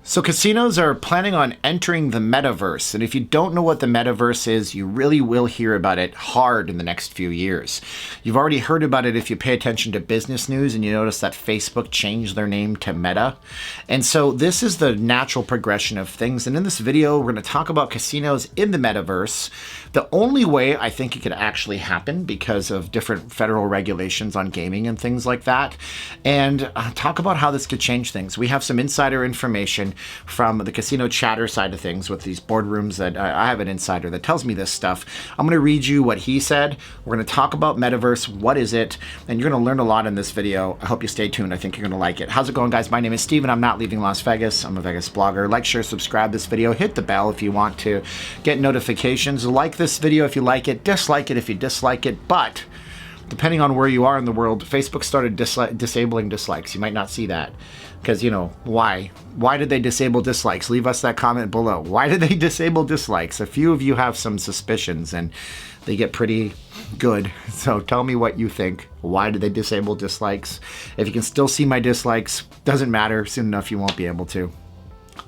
So casinos are planning on entering the metaverse, and if you don't know what the metaverse is, you really will hear about it hard in the next few years. You've already heard about it if you pay attention to business news and you notice that Facebook changed their name to Meta. And so this is the natural progression of things, and in this video we're going to talk about casinos in the metaverse. The only way I think it could actually happen because of different federal regulations on gaming and things like that, and talk about how this could change things. We have some insider information from the casino chatter side of things with these boardrooms that I have an insider that tells me this stuff. I'm going to read you what he said. We're going to talk about metaverse. What is it? And you're going to learn a lot in this video. I hope you stay tuned. I think you're going to like it. How's it going, guys? My name is Steve and I'm not leaving Las Vegas. I'm a Vegas blogger. Like, share, subscribe this video. Hit the bell if you want to get notifications. Like this video if you like it. Dislike it if you dislike it. But depending on where you are in the world, Facebook started disabling dislikes. You might not see that because, you know, why? Why did they disable dislikes? Leave us that comment below. Why did they disable dislikes? A few of you have some suspicions and they get pretty good. So tell me what you think. Why did they disable dislikes? If you can still see my dislikes, doesn't matter. Soon enough, you won't be able to.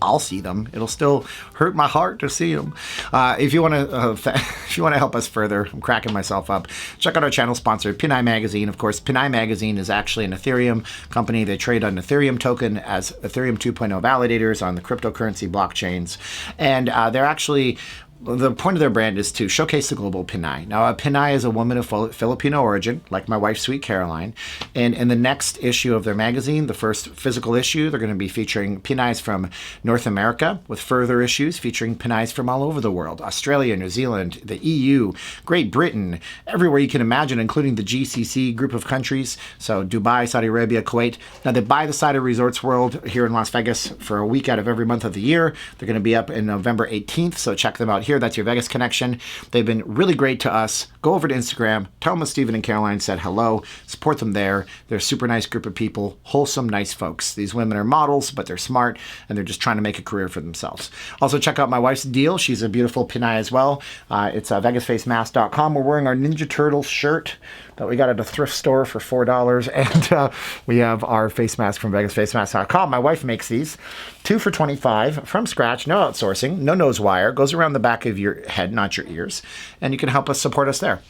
I'll see them. It'll still hurt my heart to see them. If you want to help us further, I'm cracking myself up. Check out our channel sponsor, Pinai Magazine. Of course, Pinai Magazine is actually an Ethereum company. They trade on Ethereum token as Ethereum 2.0 validators on the cryptocurrency blockchains, and they're actually. The point of their brand is to showcase the global Pinai. Now, a Pinai is a woman of Filipino origin, like my wife, Sweet Caroline. And in the next issue of their magazine, the first physical issue, they're going to be featuring Pinais from North America, with further issues featuring Pinais from all over the world. Australia, New Zealand, the EU, Great Britain, everywhere you can imagine, including the GCC group of countries. So Dubai, Saudi Arabia, Kuwait. Now, they buy the side of Resorts World here in Las Vegas for a week out of every month of the year. They're going to be up in November 18th, so check them out here. That's your Vegas connection. They've been really great to us. Go over to Instagram, tell them that Stephen and Caroline said hello, support them there. They're a super nice group of people, wholesome, nice folks. These women are models, but they're smart, and they're just trying to make a career for themselves. Also, check out my wife's deal. She's a beautiful Pinai as well. It's vegasfacemask.com. We're wearing our Ninja Turtles shirt that we got at a thrift store for $4, and we have our face mask from vegasfacemask.com. My wife makes these, 2 for $25 from scratch, no outsourcing, no nose wire, goes around the back of your head, not your ears, and you can help us support us there.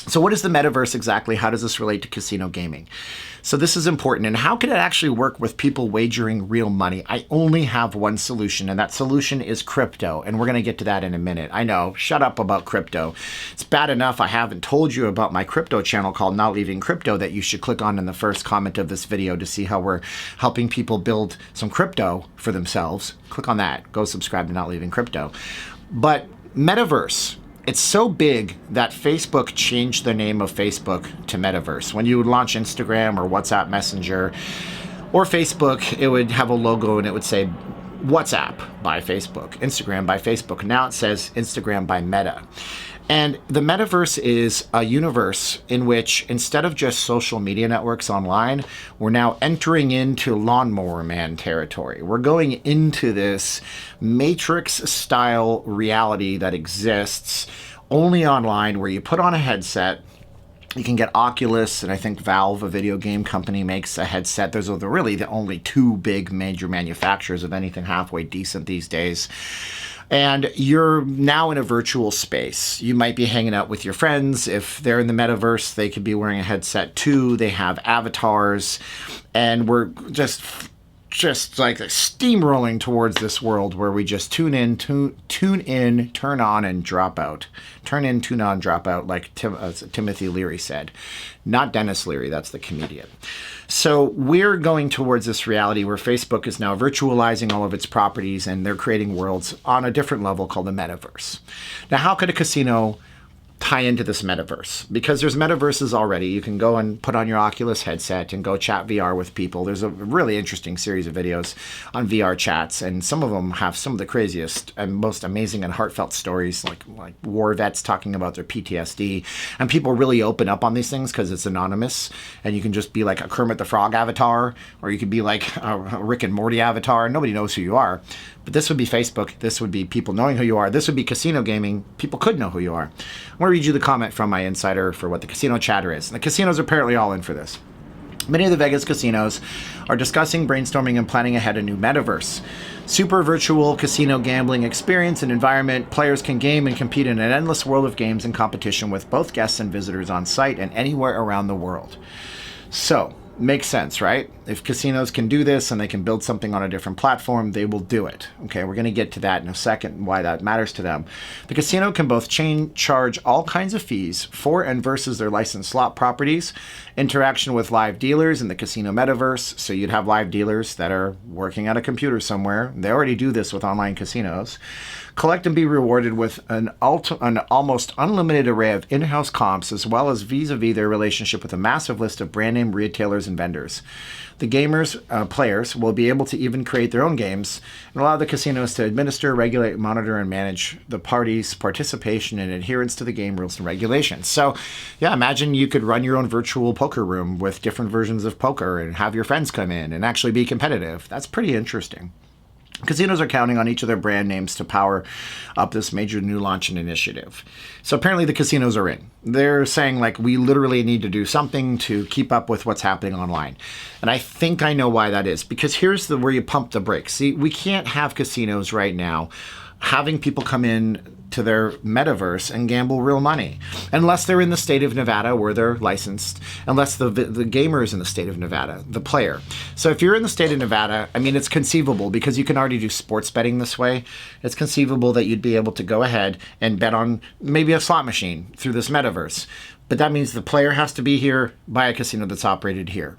So what is the metaverse exactly? How does this relate to casino gaming? So this is important, and how can it actually work with people wagering real money? I only have one solution, and that solution is crypto, and we're going to get to that in a minute. I know, shut up about crypto. It's bad enough I haven't told you about my crypto channel called Not Leaving Crypto that you should click on in the first comment of this video to see how we're helping people build some crypto for themselves. Click on that. Go subscribe to Not Leaving Crypto. But metaverse. It's so big that Facebook changed the name of Facebook to Metaverse. When you would launch Instagram or WhatsApp Messenger or Facebook, it would have a logo and it would say WhatsApp by Facebook, Instagram by Facebook. Now it says Instagram by Meta. And the metaverse is a universe in which, instead of just social media networks online, we're now entering into Lawnmower Man territory. We're going into this Matrix-style reality that exists only online, where you put on a headset. You can get Oculus, and I think Valve, a video game company, makes a headset. Those are really the only two big major manufacturers of anything halfway decent these days. And you're now in a virtual space. You might be hanging out with your friends. If they're in the metaverse, they could be wearing a headset too. They have avatars. And we're just like steamrolling towards this world where we just tune in, turn on, and drop out. Turn in, tune on, drop out, like Timothy Leary said. Not Dennis Leary, that's the comedian. So we're going towards this reality where Facebook is now virtualizing all of its properties, and they're creating worlds on a different level called the metaverse. Now, how could a casino tie into this metaverse? Because there's metaverses already. You can go and put on your Oculus headset and go chat VR with people. There's a really interesting series of videos on VR chats, and some of them have some of the craziest and most amazing and heartfelt stories, like war vets talking about their PTSD. And people really open up on these things because it's anonymous, and you can just be like a Kermit the Frog avatar, or you could be like a Rick and Morty avatar. Nobody knows who you are. But this would be Facebook. This would be people knowing who you are. This would be casino gaming. People could know who you are. I'm going to read you the comment from my insider for what the casino chatter is. And the casinos are apparently all in for this. Many of the Vegas casinos are discussing, brainstorming, and planning ahead a new metaverse. Super virtual casino gambling experience and environment. Players can game and compete in an endless world of games and competition with both guests and visitors on site and anywhere around the world. So, makes sense, right? If casinos can do this and they can build something on a different platform, they will do it. Okay, we're going to get to that in a second, why that matters to them. The casino can both charge all kinds of fees for and versus their licensed slot properties, interaction with live dealers in the casino metaverse. So you'd have live dealers that are working at a computer somewhere. They already do this with online casinos. Collect and be rewarded with an almost unlimited array of in-house comps, as well as vis-a-vis their relationship with a massive list of brand name retailers and vendors. The players will be able to even create their own games and allow the casinos to administer, regulate, monitor, and manage the parties' participation and adherence to the game rules and regulations. So, yeah, imagine you could run your own virtual poker room with different versions of poker and have your friends come in and actually be competitive. That's pretty interesting. Casinos are counting on each of their brand names to power up this major new launch and initiative. So apparently the casinos are in. They're saying, like, we literally need to do something to keep up with what's happening online. And I think I know why that is. Because here's where you pump the brakes. See, we can't have casinos right now having people come in to their metaverse and gamble real money, unless they're in the state of Nevada where they're licensed, unless the gamer is in the state of Nevada, the player. So if you're in the state of Nevada, I mean, it's conceivable, because you can already do sports betting this way. It's conceivable that you'd be able to go ahead and bet on maybe a slot machine through this metaverse. But that means the player has to be here by a casino that's operated here.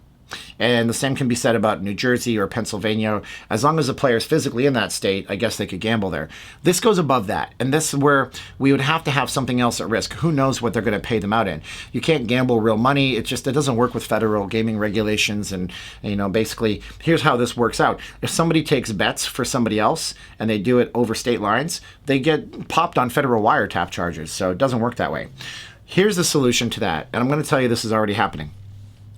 And the same can be said about New Jersey or Pennsylvania. As long as the player is physically in that state, I guess they could gamble there. This goes above that. And this is where we would have to have something else at risk. Who knows what they're going to pay them out in? You can't gamble real money. It doesn't work with federal gaming regulations. And, basically, here's how this works out. If somebody takes bets for somebody else and they do it over state lines, they get popped on federal wiretap charges. So it doesn't work that way. Here's the solution to that. And I'm going to tell you this is already happening.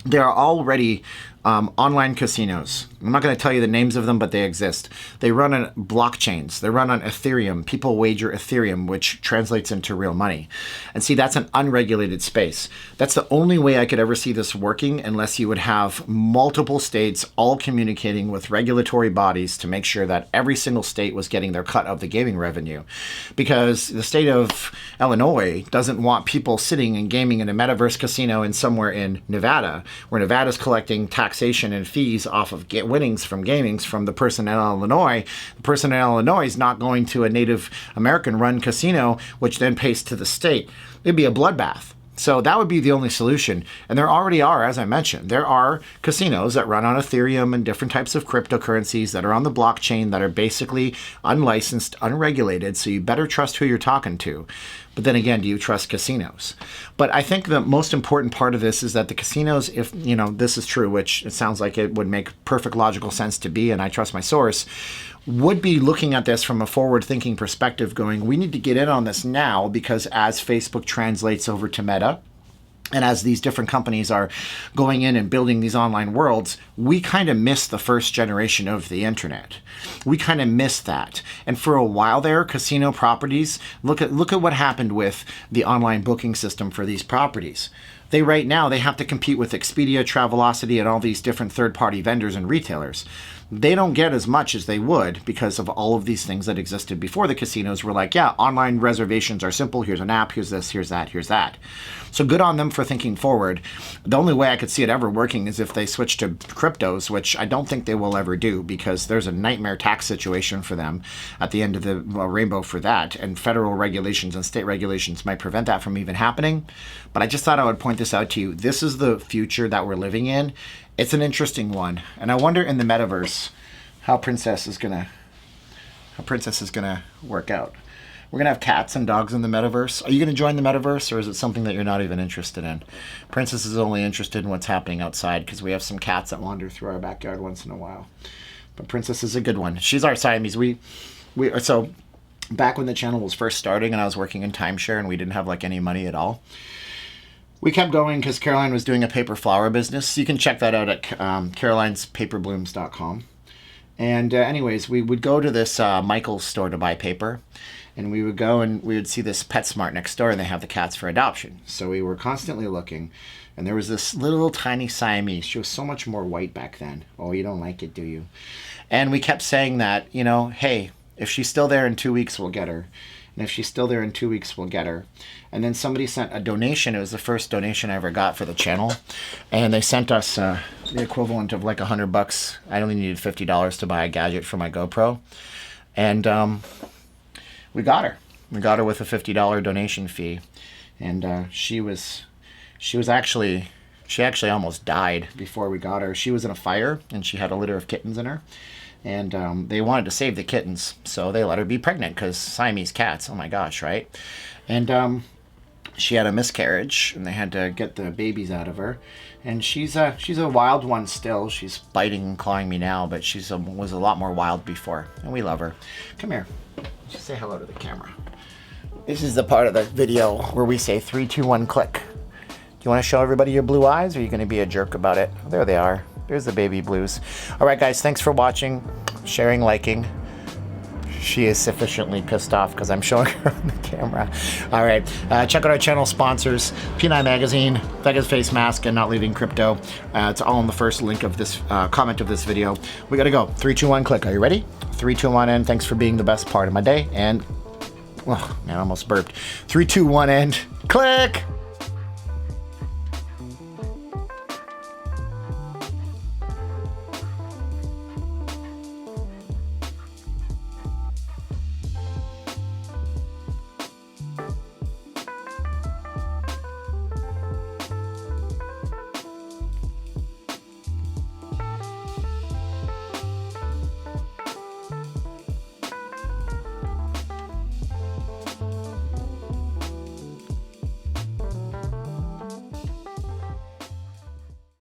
There are already online casinos. I'm not going to tell you the names of them, but they exist. They run on blockchains. They run on Ethereum. People wager Ethereum, which translates into real money. And see, that's an unregulated space. That's the only way I could ever see this working, unless you would have multiple states all communicating with regulatory bodies to make sure that every single state was getting their cut of the gaming revenue. Because the state of Illinois doesn't want people sitting and gaming in a metaverse casino in somewhere in Nevada, where Nevada's collecting taxation and fees off of winnings from gamings from the person in Illinois. The person in Illinois is not going to a Native American run casino, which then pays to the state. It'd be a bloodbath. So that would be the only solution. And there already are, as I mentioned, there are casinos that run on Ethereum and different types of cryptocurrencies that are on the blockchain that are basically unlicensed, unregulated. So you better trust who you're talking to. But then again, do you trust casinos? But I think the most important part of this is that the casinos, if this is true, which it sounds like it would make perfect logical sense to be, and I trust my source, would be looking at this from a forward-thinking perspective, going, we need to get in on this now, because as Facebook translates over to Meta, and as these different companies are going in and building these online worlds, we kind of miss the first generation of the internet. We kind of miss that. And for a while there, casino properties, look at what happened with the online booking system for these properties. Right now, they have to compete with Expedia, Travelocity, and all these different third-party vendors and retailers. They don't get as much as they would because of all of these things that existed before the casinos were like, yeah, online reservations are simple. Here's an app. Here's this. Here's that. Here's that. So good on them for thinking forward. The only way I could see it ever working is if they switch to cryptos, which I don't think they will ever do, because there's a nightmare tax situation for them at the end of the rainbow for that. And federal regulations and state regulations might prevent that from even happening. But I just thought I would point this out to you. This is the future that we're living in. It's an interesting one. And I wonder in the metaverse how Princess is gonna work out. We're gonna have cats and dogs in the metaverse. Are you gonna join the metaverse, or is it something that you're not even interested in? Princess is only interested in what's happening outside, because we have some cats that wander through our backyard once in a while. But Princess is a good one. She's our Siamese. So back when the channel was first starting and I was working in timeshare and we didn't have like any money at all, we kept going because Caroline was doing a paper flower business. You can check that out at carolinespaperblooms.com. And anyways, we would go to this Michael's store to buy paper. And we would go and we would see this PetSmart next door, and they have the cats for adoption. So we were constantly looking, and there was this little tiny Siamese. She was so much more white back then. Oh, you don't like it, do you? And we kept saying that, you know, hey, if she's still there in 2 weeks, we'll get her. And if she's still there in 2 weeks, we'll get her. And then somebody sent a donation. It was the first donation I ever got for the channel. And they sent us the equivalent of like $100. I only needed $50 to buy a gadget for my GoPro. And we got her. We got her with a $50 donation fee. And she actually almost died before we got her. She was in a fire, and she had a litter of kittens in her. And they wanted to save the kittens, so they let her be pregnant, because Siamese cats, oh my gosh, right? And she had a miscarriage, and they had to get the babies out of her. And she's a wild one still. She's biting and clawing me now, but was a lot more wild before, and we love her. Come here. Just say hello to the camera. This is the part of the video where we say 3, 2, 1, click. Do you want to show everybody your blue eyes, or are you going to be a jerk about it? There they are. There's the baby blues. All right, guys, thanks for watching, sharing, liking. She is sufficiently pissed off because I'm showing her on the camera. All right, check out our channel sponsors, P9 Magazine, Vega's Face Mask, and Not Leaving Crypto. It's all in the first link of this comment of this video. We got to go. 3, 2, 1, click. Are you ready? 3, 2, 1, and thanks for being the best part of my day. And, oh, man, I almost burped. 3, 2, 1, and click.